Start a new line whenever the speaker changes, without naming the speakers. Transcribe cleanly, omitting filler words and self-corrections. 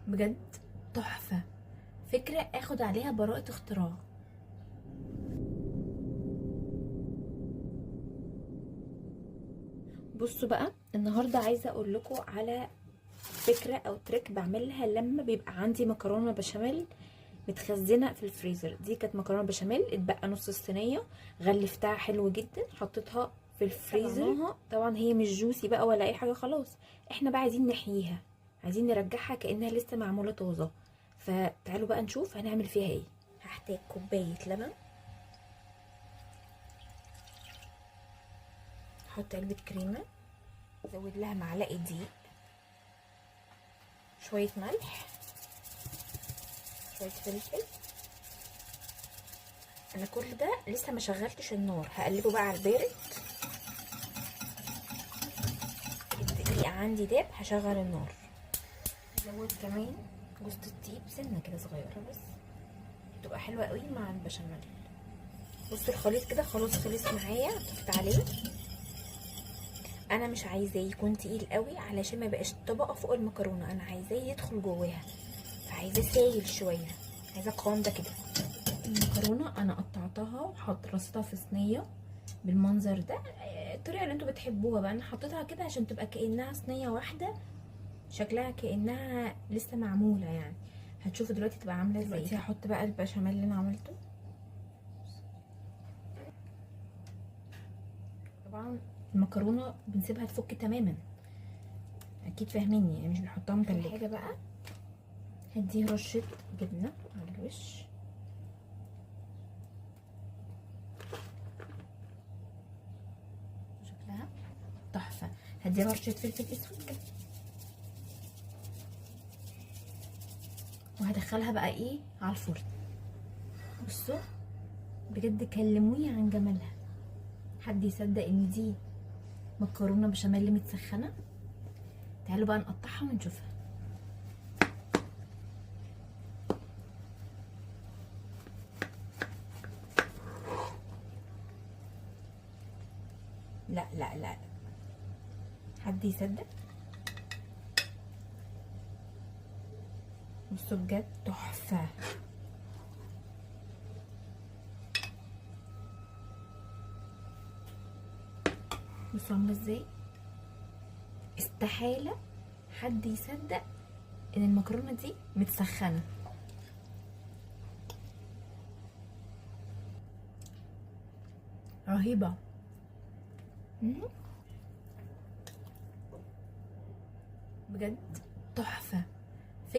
بجد تحفه، فكره اخد عليها براءه اختراع. بصوا بقى، النهارده عايزه اقول لكم على فكره او تريك بعملها لما بيبقى عندي مكرونه بشاميل متخزنه في الفريزر. دي كانت مكرونه بشاميل اتبقى نص الصينيه، غلفتها حلو جدا، حطيتها في الفريزر. طبعا هي مش جوسي بقى ولا اي حاجه، خلاص احنا بقى عايزين نحييها، عايزين نرجعها كانها لسه معموله طازه. فتعالوا بقى نشوف هنعمل فيها ايه. هحتاج كوبايه لبن، احط علبه كريمه، ازود لها معلقه دقيق، شويه ملح، شويه فلفل. انا كل ده لسه ما شغلتش النار، هقلبه بقى على البارد. الدقيق عندي داب، هشغل النار. ازود كمان جوز الطيب سنه كده صغيره بس، تبقى حلوه قوي مع البشاميل. بصوا الخليط كده خلاص خلص معايا، طفت عليه. انا مش عايزاه يكون تقيل قوي علشان ما يبقاش طبقه فوق المكرونه، انا عايزاه يدخل جواها، فعايزاه سايل شويه، عايزه القوام ده كده. المكرونه انا قطعتها رصيتها في صينيه بالمنظر ده، الطريقه اللي انتوا بتحبوها بقى. انا حطيتها كده عشان تبقى كانها صينيه واحده، شكلها كانها لسه معموله يعني. هتشوفوا دلوقتي تبقى عامله ازاي. دلوقتي هحط بقى البشاميل اللي انا عملته. طبعا المكرونه بنسيبها تفك تماما، اكيد فاهميني، يعني مش بنحطها متلجه. حاجه بقى هديه رشه جبنه على الوش، شكلها تحفه. هديها رشه فلفل اسود، وهدخلها بقى ايه على الفرن. بصوا بجد كلموني عن جمالها، حد يصدق ان دي مكرونه بشاميل متسخنه؟ تعالوا بقى نقطعها ونشوفها. لا لا لا، حد يصدق؟ بصوا بجد تحفه. بصوا عامله ازاي، استحاله حد يصدق ان المكرونه دي متسخنه. رهيبه. بجد